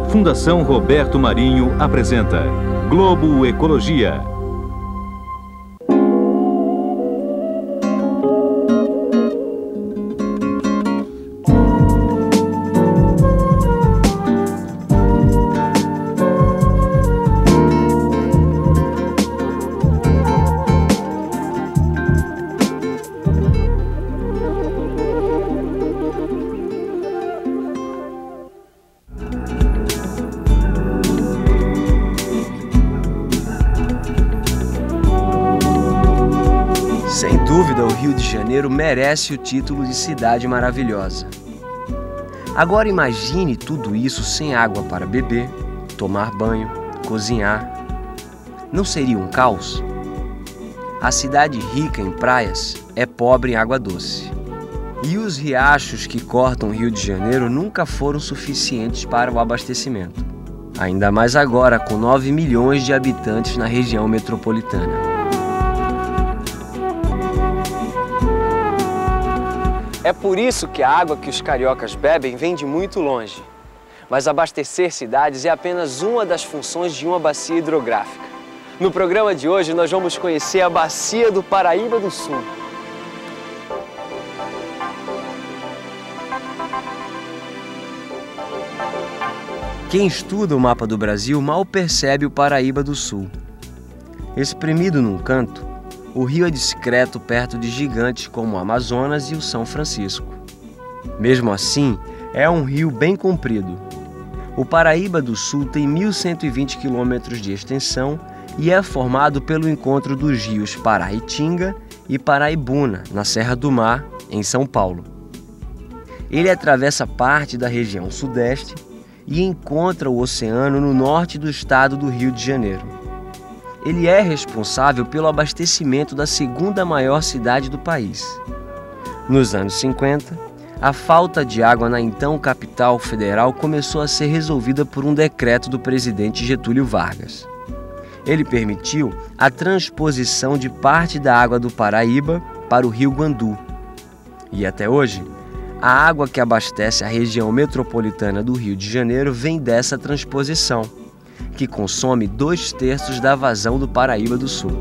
Fundação Roberto Marinho apresenta Globo Ecologia. Sem dúvida, o Rio de Janeiro merece o título de cidade maravilhosa. Agora imagine tudo isso sem água para beber, tomar banho, cozinhar. Não seria um caos? A cidade rica em praias é pobre em água doce. E os riachos que cortam o Rio de Janeiro nunca foram suficientes para o abastecimento. Ainda mais agora, com 9 milhões de habitantes na região metropolitana. É por isso que a água que os cariocas bebem vem de muito longe. Mas abastecer cidades é apenas uma das funções de uma bacia hidrográfica. No programa de hoje, nós vamos conhecer a Bacia do Paraíba do Sul. Quem estuda o mapa do Brasil mal percebe o Paraíba do Sul. Espremido num canto, o rio é discreto perto de gigantes como o Amazonas e o São Francisco. Mesmo assim, é um rio bem comprido. O Paraíba do Sul tem 1.120 quilômetros de extensão e é formado pelo encontro dos rios Paraitinga e Paraibuna, na Serra do Mar, em São Paulo. Ele atravessa parte da região sudeste e encontra o oceano no norte do estado do Rio de Janeiro. Ele é responsável pelo abastecimento da segunda maior cidade do país. Nos anos 50, a falta de água na então capital federal começou a ser resolvida por um decreto do presidente Getúlio Vargas. Ele permitiu a transposição de parte da água do Paraíba para o Rio Guandu. E até hoje, a água que abastece a região metropolitana do Rio de Janeiro vem dessa transposição, que consome 2/3 da vazão do Paraíba do Sul.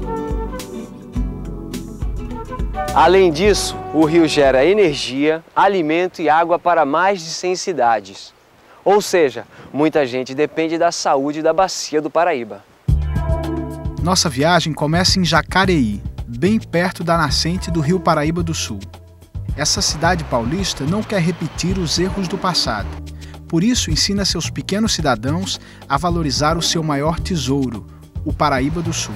Além disso, o rio gera energia, alimento e água para mais de 100 cidades. Ou seja, muita gente depende da saúde da Bacia do Paraíba. Nossa viagem começa em Jacareí, bem perto da nascente do Rio Paraíba do Sul. Essa cidade paulista não quer repetir os erros do passado. Por isso, ensina seus pequenos cidadãos a valorizar o seu maior tesouro, o Paraíba do Sul.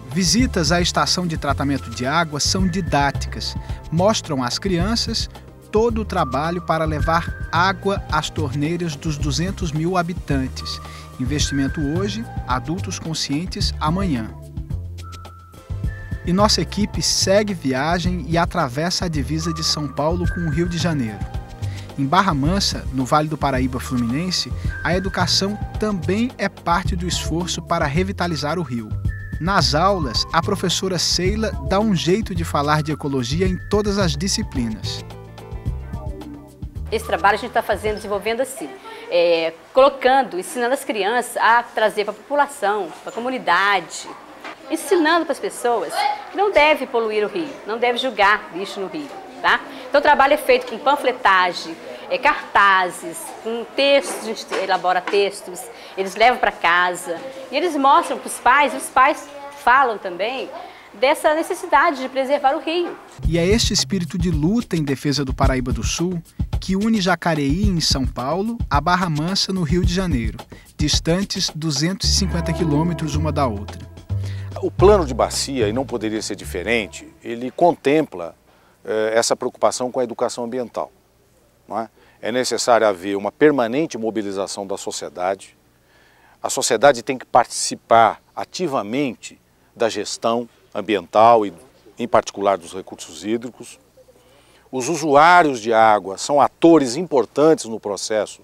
Visitas à estação de tratamento de água são didáticas, mostram às crianças todo o trabalho para levar água às torneiras dos 200 mil habitantes. Investimento hoje, adultos conscientes amanhã. E nossa equipe segue viagem e atravessa a divisa de São Paulo com o Rio de Janeiro. Em Barra Mansa, no Vale do Paraíba Fluminense, a educação também é parte do esforço para revitalizar o rio. Nas aulas, a professora Sheila dá um jeito de falar de ecologia em todas as disciplinas. Esse trabalho a gente está fazendo, desenvolvendo assim, ensinando as crianças a trazer para a população, para a comunidade, ensinando para as pessoas que não deve poluir o rio, não deve jogar lixo no rio, tá? Então o trabalho é feito com panfletagem, cartazes, com textos, a gente elabora textos, eles levam para casa e eles mostram para os pais falam também dessa necessidade de preservar o rio. E é este espírito de luta em defesa do Paraíba do Sul que une Jacareí, em São Paulo, a Barra Mansa, no Rio de Janeiro, distantes 250 quilômetros uma da outra. O plano de bacia, e não poderia ser diferente, ele contempla essa preocupação com a educação ambiental. Não é? É necessário haver uma permanente mobilização da sociedade. A sociedade tem que participar ativamente da gestão ambiental e, em particular, dos recursos hídricos. Os usuários de água são atores importantes no processo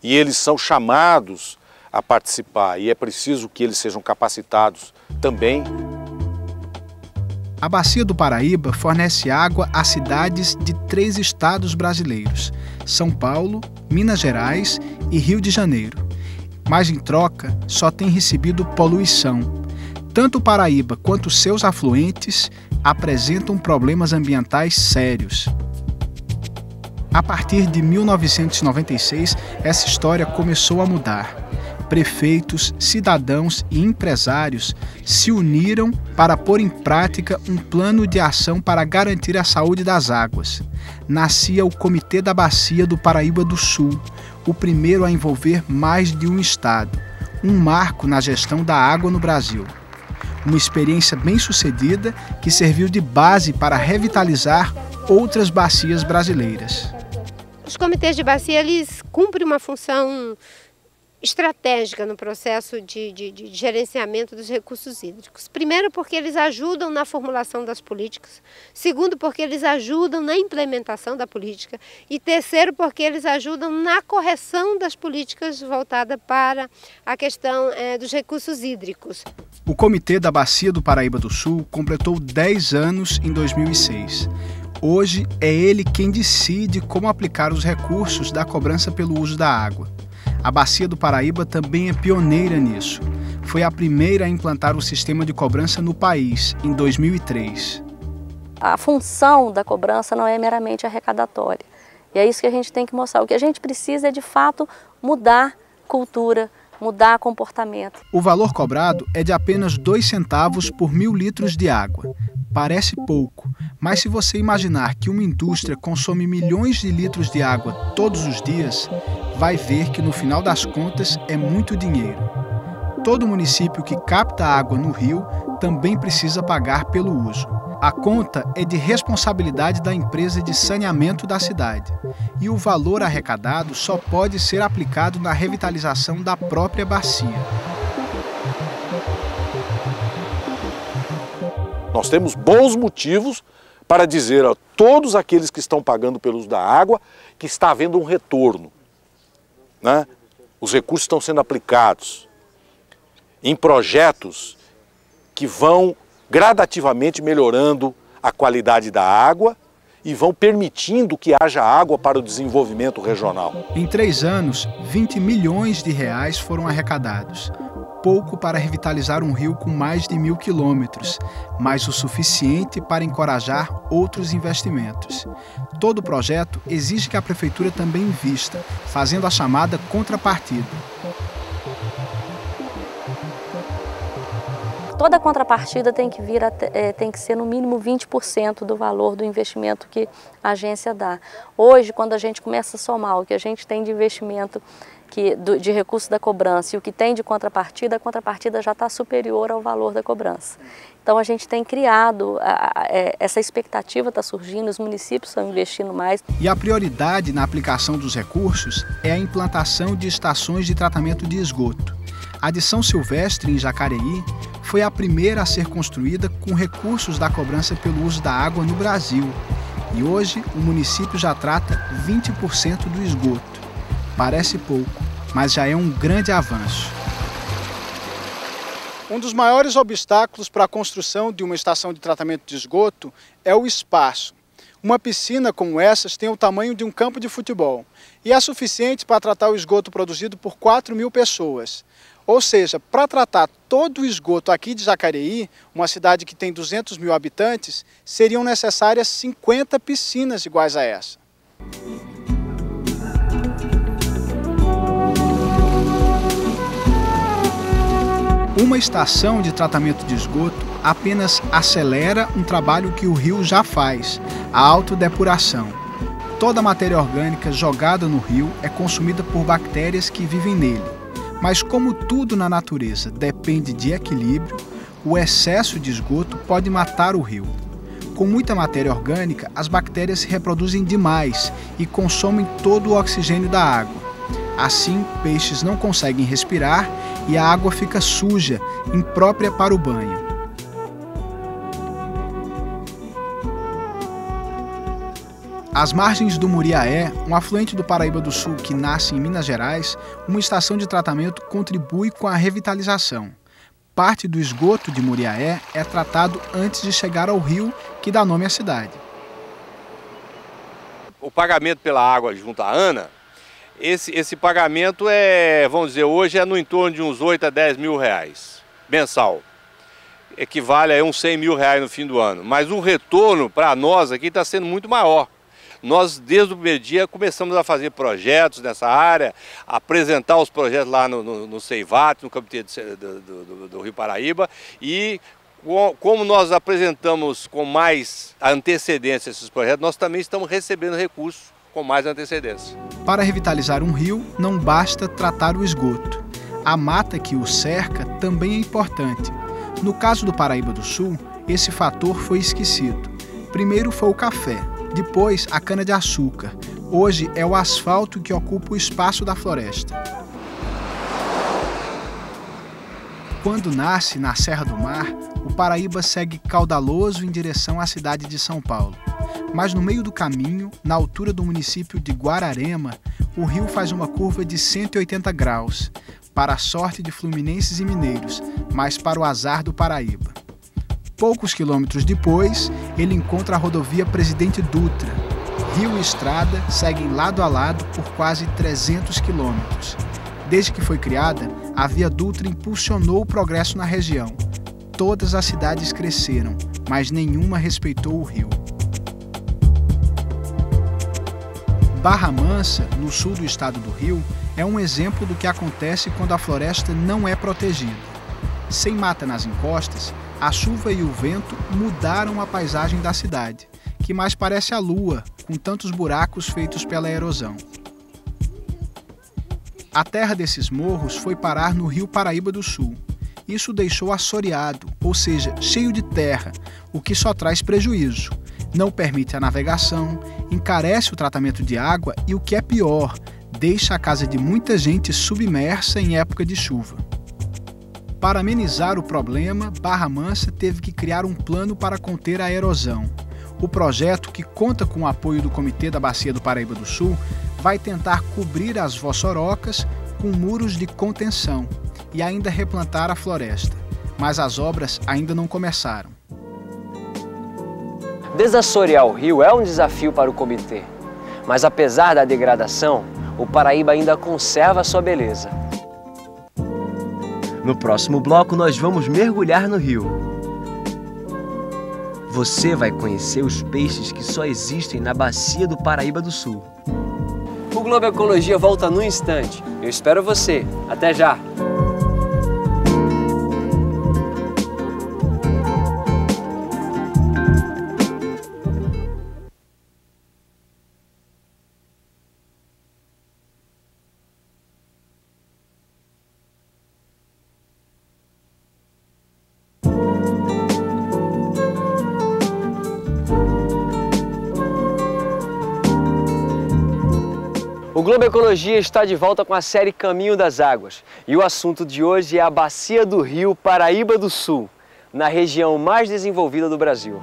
e eles são chamados a participar e é preciso que eles sejam capacitados também. A Bacia do Paraíba fornece água a cidades de 3 estados brasileiros: São Paulo, Minas Gerais e Rio de Janeiro. Mas, em troca, só tem recebido poluição. Tanto o Paraíba quanto seus afluentes apresentam problemas ambientais sérios. A partir de 1996, essa história começou a mudar. Prefeitos, cidadãos e empresários se uniram para pôr em prática um plano de ação para garantir a saúde das águas. Nascia o Comitê da Bacia do Paraíba do Sul, o primeiro a envolver mais de um estado, um marco na gestão da água no Brasil. Uma experiência bem-sucedida que serviu de base para revitalizar outras bacias brasileiras. Os comitês de bacia, eles cumprem uma função estratégica no processo de gerenciamento dos recursos hídricos. Primeiro, porque eles ajudam na formulação das políticas. Segundo, porque eles ajudam na implementação da política. E terceiro, porque eles ajudam na correção das políticas voltadas para a questão dos recursos hídricos. O Comitê da Bacia do Paraíba do Sul completou 10 anos em 2006. Hoje é ele quem decide como aplicar os recursos da cobrança pelo uso da água. A Bacia do Paraíba também é pioneira nisso. Foi a primeira a implantar o sistema de cobrança no país, em 2003. A função da cobrança não é meramente arrecadatória. E é isso que a gente tem que mostrar. O que a gente precisa é, de fato, mudar cultura, mudar comportamento. O valor cobrado é de apenas 2 centavos por 1.000 litros de água. Parece pouco, mas se você imaginar que uma indústria consome milhões de litros de água todos os dias, vai ver que no final das contas é muito dinheiro. Todo município que capta água no rio também precisa pagar pelo uso. A conta é de responsabilidade da empresa de saneamento da cidade. E o valor arrecadado só pode ser aplicado na revitalização da própria bacia. Nós temos bons motivos para dizer a todos aqueles que estão pagando pelo uso da água que está havendo um retorno, né? Os recursos estão sendo aplicados em projetos que vão gradativamente melhorando a qualidade da água e vão permitindo que haja água para o desenvolvimento regional. Em 3 anos, 20 milhões de reais foram arrecadados. Pouco para revitalizar um rio com mais de 1.000 quilômetros, mas o suficiente para encorajar outros investimentos. Todo o projeto exige que a Prefeitura também invista, fazendo a chamada contrapartida. Toda contrapartida tem que ser no mínimo 20% do valor do investimento que a agência dá. Hoje, quando a gente começa a somar o que a gente tem de investimento de recurso da cobrança e o que tem de contrapartida, a contrapartida já está superior ao valor da cobrança. Então a gente tem criado, essa expectativa está surgindo, os municípios estão investindo mais. E a prioridade na aplicação dos recursos é a implantação de estações de tratamento de esgoto. A de São Silvestre, em Jacareí, foi a primeira a ser construída com recursos da cobrança pelo uso da água no Brasil. E hoje o município já trata 20% do esgoto. Parece pouco, mas já é um grande avanço. Um dos maiores obstáculos para a construção de uma estação de tratamento de esgoto é o espaço. Uma piscina como essas tem o tamanho de um campo de futebol e é suficiente para tratar o esgoto produzido por 4.000 pessoas. Ou seja, para tratar todo o esgoto aqui de Jacareí, uma cidade que tem 200.000 habitantes, seriam necessárias 50 piscinas iguais a essa. Uma estação de tratamento de esgoto apenas acelera um trabalho que o rio já faz, a autodepuração. Toda a matéria orgânica jogada no rio é consumida por bactérias que vivem nele. Mas como tudo na natureza depende de equilíbrio, o excesso de esgoto pode matar o rio. Com muita matéria orgânica, as bactérias se reproduzem demais e consomem todo o oxigênio da água. Assim, peixes não conseguem respirar e a água fica suja, imprópria para o banho. Às margens do Muriaé, um afluente do Paraíba do Sul que nasce em Minas Gerais, uma estação de tratamento contribui com a revitalização. Parte do esgoto de Muriaé é tratado antes de chegar ao rio que dá nome à cidade. O pagamento pela água junto à ANA, esse pagamento vamos dizer, hoje é no entorno de uns 8 a 10 mil reais mensal. Equivale a uns 100 mil reais no fim do ano. Mas o retorno para nós aqui está sendo muito maior. Nós, desde o primeiro dia, começamos a fazer projetos nessa área, apresentar os projetos lá no CEIVAT, no Comitê do Rio Paraíba, e como nós apresentamos com mais antecedência esses projetos, nós também estamos recebendo recursos com mais antecedência. Para revitalizar um rio, não basta tratar o esgoto. A mata que o cerca também é importante. No caso do Paraíba do Sul, esse fator foi esquecido. Primeiro foi o café. Depois, a cana-de-açúcar. Hoje é o asfalto que ocupa o espaço da floresta. Quando nasce na Serra do Mar, o Paraíba segue caudaloso em direção à cidade de São Paulo. Mas no meio do caminho, na altura do município de Guararema, o rio faz uma curva de 180 graus, para a sorte de fluminenses e mineiros, mas para o azar do Paraíba. Poucos quilômetros depois, ele encontra a rodovia Presidente Dutra. Rio e estrada seguem lado a lado por quase 300 quilômetros. Desde que foi criada, a Via Dutra impulsionou o progresso na região. Todas as cidades cresceram, mas nenhuma respeitou o rio. Barra Mansa, no sul do estado do Rio, é um exemplo do que acontece quando a floresta não é protegida. Sem mata nas encostas, a chuva e o vento mudaram a paisagem da cidade, que mais parece a lua, com tantos buracos feitos pela erosão. A terra desses morros foi parar no rio Paraíba do Sul. Isso deixou assoreado, ou seja, cheio de terra, o que só traz prejuízo. Não permite a navegação, encarece o tratamento de água e, o que é pior, deixa a casa de muita gente submersa em época de chuva. Para amenizar o problema, Barra Mansa teve que criar um plano para conter a erosão. O projeto, que conta com o apoio do Comitê da Bacia do Paraíba do Sul, vai tentar cobrir as vossorocas com muros de contenção e ainda replantar a floresta. Mas as obras ainda não começaram. Desassorear o rio é um desafio para o comitê, mas apesar da degradação, o Paraíba ainda conserva sua beleza. No próximo bloco, nós vamos mergulhar no rio. Você vai conhecer os peixes que só existem na Bacia do Paraíba do Sul. O Globo Ecologia volta num instante. Eu espero você. Até já! O Globo Ecologia está de volta com a série Caminho das Águas. E o assunto de hoje é a Bacia do Rio Paraíba do Sul, na região mais desenvolvida do Brasil.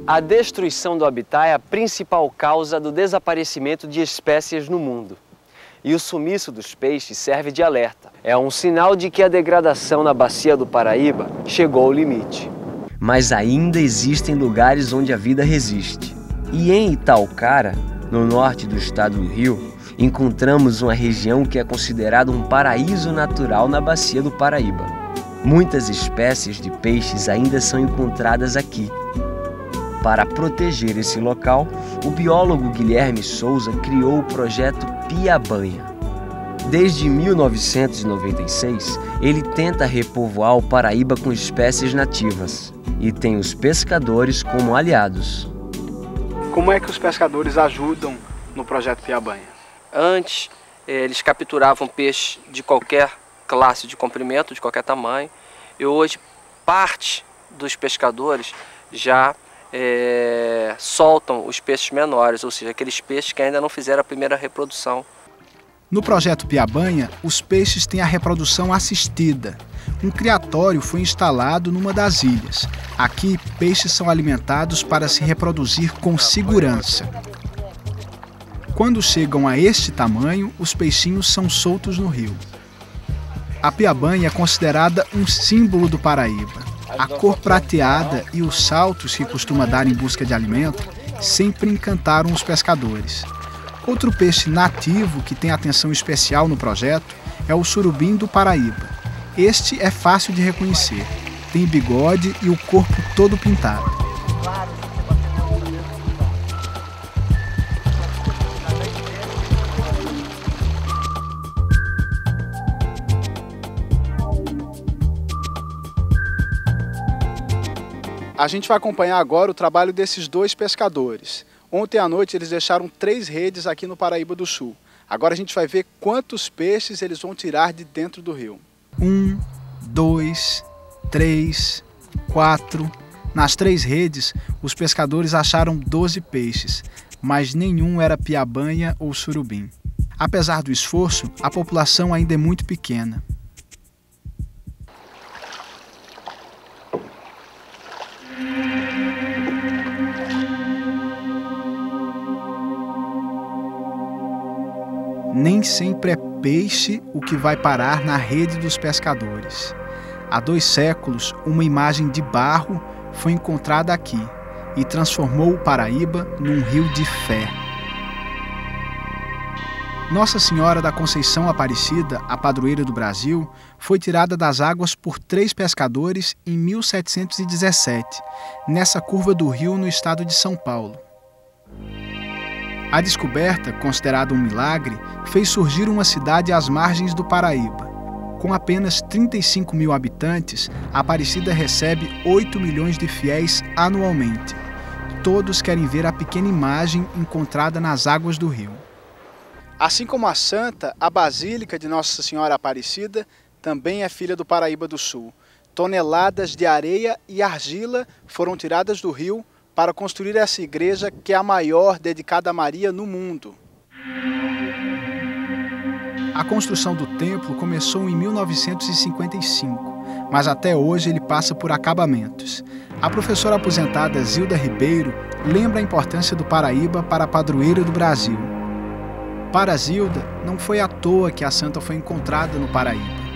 A destruição do habitat é a principal causa do desaparecimento de espécies no mundo. E o sumiço dos peixes serve de alerta. É um sinal de que a degradação na Bacia do Paraíba chegou ao limite. Mas ainda existem lugares onde a vida resiste. E em Itaucara, no norte do estado do Rio, encontramos uma região que é considerada um paraíso natural na Bacia do Paraíba. Muitas espécies de peixes ainda são encontradas aqui. Para proteger esse local, o biólogo Guilherme Souza criou o projeto Piabanha. Desde 1996, ele tenta repovoar o Paraíba com espécies nativas e tem os pescadores como aliados. Como é que os pescadores ajudam no projeto Piabanha? Antes, eles capturavam peixe de qualquer classe de comprimento, de qualquer tamanho, e hoje parte dos pescadores já soltam os peixes menores, ou seja, aqueles peixes que ainda não fizeram a primeira reprodução. No projeto Piabanha, os peixes têm a reprodução assistida. Um criatório foi instalado numa das ilhas. Aqui, peixes são alimentados para se reproduzir com segurança. Quando chegam a este tamanho, os peixinhos são soltos no rio. A piabanha é considerada um símbolo do Paraíba. A cor prateada e os saltos que costuma dar em busca de alimento sempre encantaram os pescadores. Outro peixe nativo que tem atenção especial no projeto é o surubim do Paraíba. Este é fácil de reconhecer. Tem bigode e o corpo todo pintado. A gente vai acompanhar agora o trabalho desses dois pescadores. Ontem à noite eles deixaram 3 redes aqui no Paraíba do Sul. Agora a gente vai ver quantos peixes eles vão tirar de dentro do rio. 1, 2, 3, 4. Nas 3 redes, os pescadores acharam 12 peixes, mas nenhum era piabanha ou surubim. Apesar do esforço, a população ainda é muito pequena. Nem sempre é peixe o que vai parar na rede dos pescadores. Há 2 séculos, uma imagem de barro foi encontrada aqui e transformou o Paraíba num rio de fé. Nossa Senhora da Conceição Aparecida, a padroeira do Brasil, foi tirada das águas por 3 pescadores em 1717, nessa curva do rio no estado de São Paulo. A descoberta, considerada um milagre, fez surgir uma cidade às margens do Paraíba. Com apenas 35 mil habitantes, a Aparecida recebe 8 milhões de fiéis anualmente. Todos querem ver a pequena imagem encontrada nas águas do rio. Assim como a Santa, a Basílica de Nossa Senhora Aparecida também é filha do Paraíba do Sul. Toneladas de areia e argila foram tiradas do rio para construir essa igreja que é a maior dedicada a Maria no mundo. A construção do templo começou em 1955, mas até hoje ele passa por acabamentos. A professora aposentada Zilda Ribeiro lembra a importância do Paraíba para a padroeira do Brasil. Para Zilda, não foi à toa que a santa foi encontrada no Paraíba.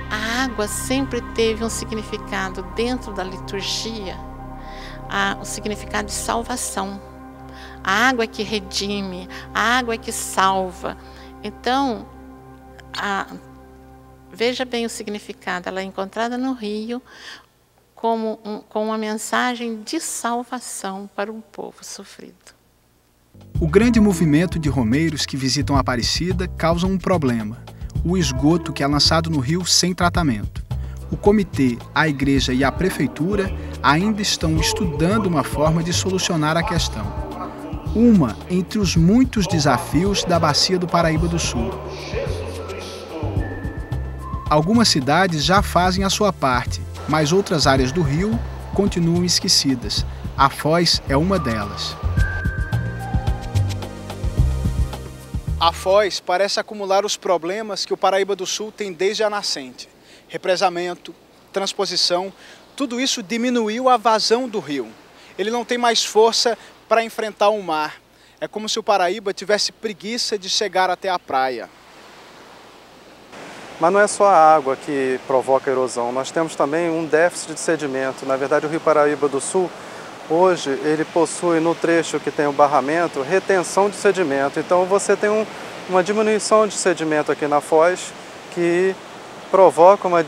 A água sempre teve um significado dentro da liturgia, o significado de salvação. A água é que redime, a água é que salva. Então, veja bem o significado, ela é encontrada no rio com uma mensagem de salvação para um povo sofrido. O grande movimento de romeiros que visitam a Aparecida causa um problema: o esgoto que é lançado no rio sem tratamento. O comitê, a igreja e a prefeitura ainda estão estudando uma forma de solucionar a questão. Uma entre os muitos desafios da Bacia do Paraíba do Sul. Algumas cidades já fazem a sua parte, mas outras áreas do rio continuam esquecidas. A Foz é uma delas. A Foz parece acumular os problemas que o Paraíba do Sul tem desde a nascente. Represamento, transposição, tudo isso diminuiu a vazão do rio. Ele não tem mais força para enfrentar o mar. É como se o Paraíba tivesse preguiça de chegar até a praia. Mas não é só a água que provoca erosão, nós temos também um déficit de sedimento. Na verdade, o Rio Paraíba do Sul, hoje, ele possui no trecho que tem o barramento, retenção de sedimento. Então você tem uma diminuição de sedimento aqui na foz que provoca uma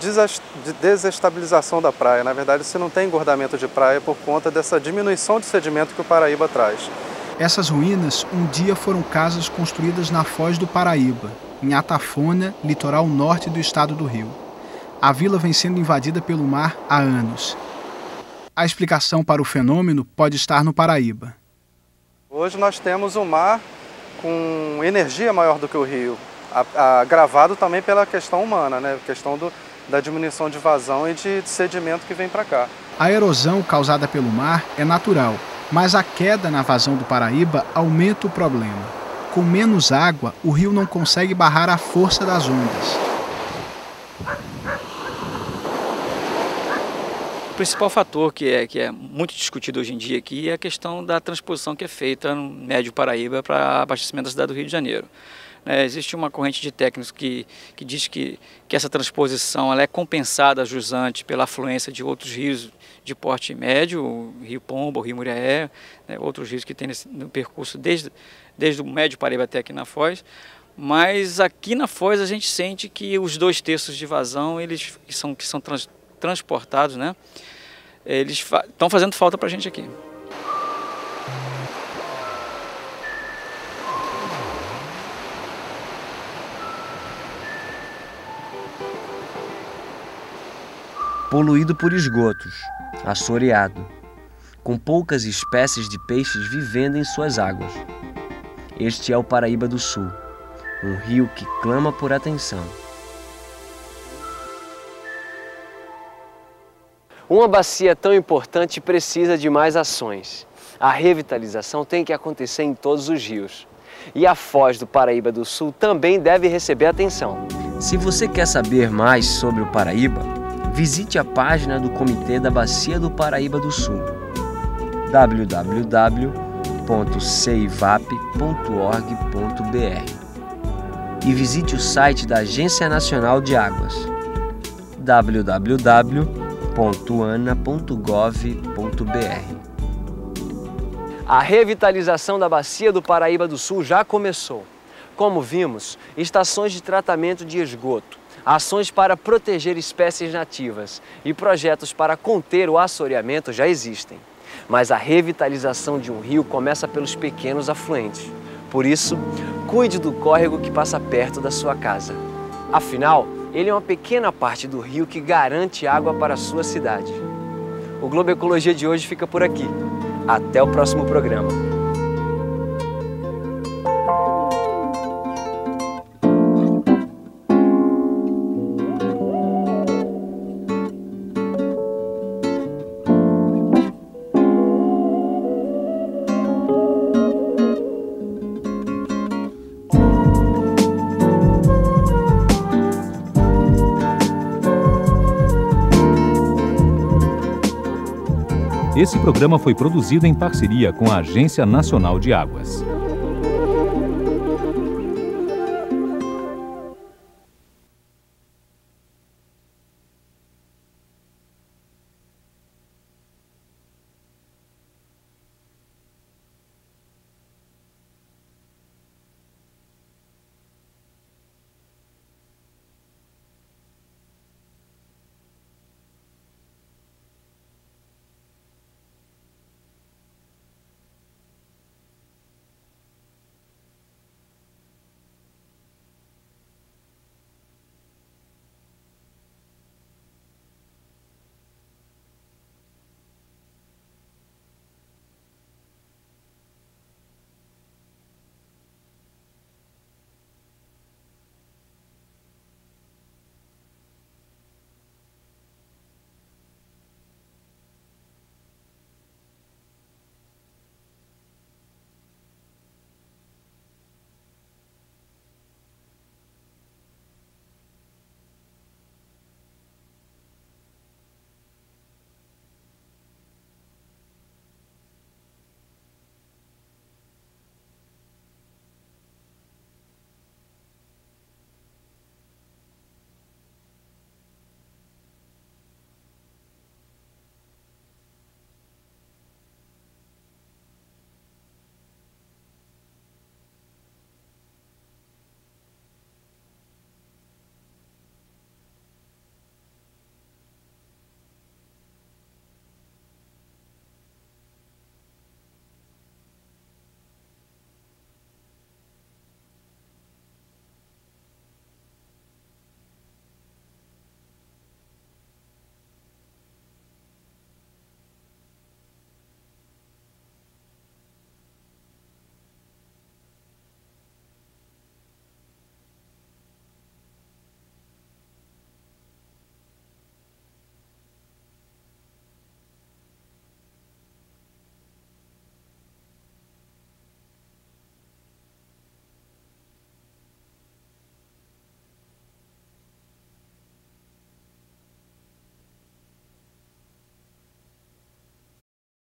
desestabilização da praia. Na verdade, você não tem engordamento de praia por conta dessa diminuição de sedimento que o Paraíba traz. Essas ruínas um dia foram casas construídas na Foz do Paraíba, em Atafona, litoral norte do estado do Rio. A vila vem sendo invadida pelo mar há anos. A explicação para o fenômeno pode estar no Paraíba. Hoje nós temos um mar com energia maior do que o rio, agravado também pela questão humana, né? A questão da diminuição de vazão e de sedimento que vem para cá. A erosão causada pelo mar é natural, mas a queda na vazão do Paraíba aumenta o problema. Com menos água, o rio não consegue barrar a força das ondas. O principal fator que é muito discutido hoje em dia aqui é a questão da transposição que é feita no Médio Paraíba para abastecimento da cidade do Rio de Janeiro. Existe uma corrente de técnicos que diz que essa transposição ela é compensada, jusante, pela afluência de outros rios de porte médio, o Rio Pomba, o Rio Muriaé, outros rios que tem no percurso desde o Médio Paraíba até aqui na Foz. Mas aqui na Foz a gente sente que os 2/3 de vazão que são transportados, né? Eles estão fazendo falta para a gente aqui. Poluído por esgotos, assoreado, com poucas espécies de peixes vivendo em suas águas. Este é o Paraíba do Sul, um rio que clama por atenção. Uma bacia tão importante precisa de mais ações. A revitalização tem que acontecer em todos os rios. E a Foz do Paraíba do Sul também deve receber atenção. Se você quer saber mais sobre o Paraíba, visite a página do Comitê da Bacia do Paraíba do Sul, www.ceivap.org.br, e visite o site da Agência Nacional de Águas, www.ana.gov.br. A revitalização da Bacia do Paraíba do Sul já começou. Como vimos, estações de tratamento de esgoto, ações para proteger espécies nativas e projetos para conter o assoreamento já existem. Mas a revitalização de um rio começa pelos pequenos afluentes. Por isso, cuide do córrego que passa perto da sua casa. Afinal, ele é uma pequena parte do rio que garante água para a sua cidade. O Globo Ecologia de hoje fica por aqui. Até o próximo programa. Esse programa foi produzido em parceria com a Agência Nacional de Águas.